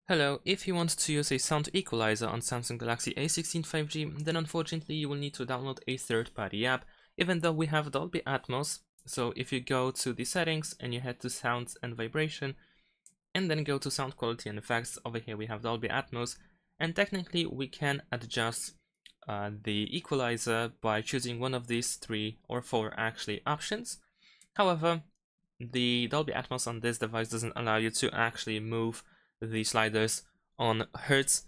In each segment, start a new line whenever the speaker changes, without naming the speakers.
Hello, if you want to use a sound equalizer on Samsung Galaxy A16 5G, then unfortunately you will need to download a third-party app, even though we have Dolby Atmos. So if you go to the settings and you head to sounds and vibration, and then go to sound quality and effects, over here we have Dolby Atmos, and technically we can adjust the equalizer by choosing one of these 3 or 4 actually options. However, the Dolby Atmos on this device doesn't allow you to actually move the sliders on Hertz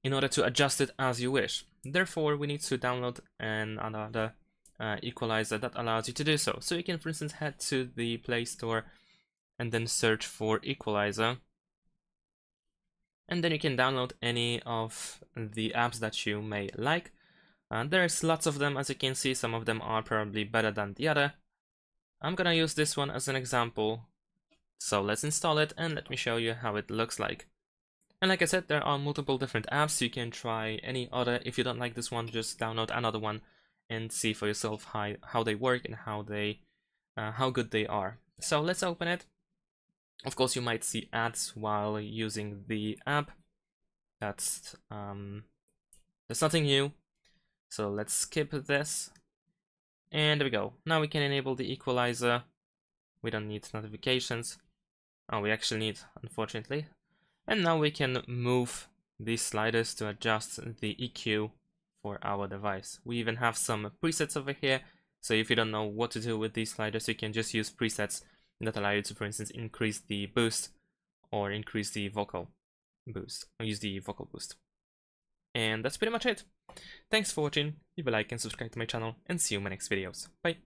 in order to adjust it as you wish. Therefore, we need to download another equalizer that allows you to do so. So you can, for instance, head to the Play Store and then search for Equalizer. And then you can download any of the apps that you may like. There's lots of them, as you can see. Some of them are probably better than the other. I'm gonna use this one as an example. So let's install it and let me show you how it looks like. And like I said, there are multiple different apps. You can try any other. If you don't like this one, just download another one and see for yourself how they work and how good they are. So let's open it. Of course, you might see ads while using the app. That's nothing new. So let's skip this. And there we go. Now we can enable the equalizer. We don't need notifications. Oh, we actually need, unfortunately. And now we can move these sliders to adjust the EQ for our device. We even have some presets over here. So if you don't know what to do with these sliders, you can just use presets that allow you to, for instance, increase the boost or increase the vocal boost, or use the vocal boost. And that's pretty much it. Thanks for watching, leave a like and subscribe to my channel, and see you in my next videos. Bye!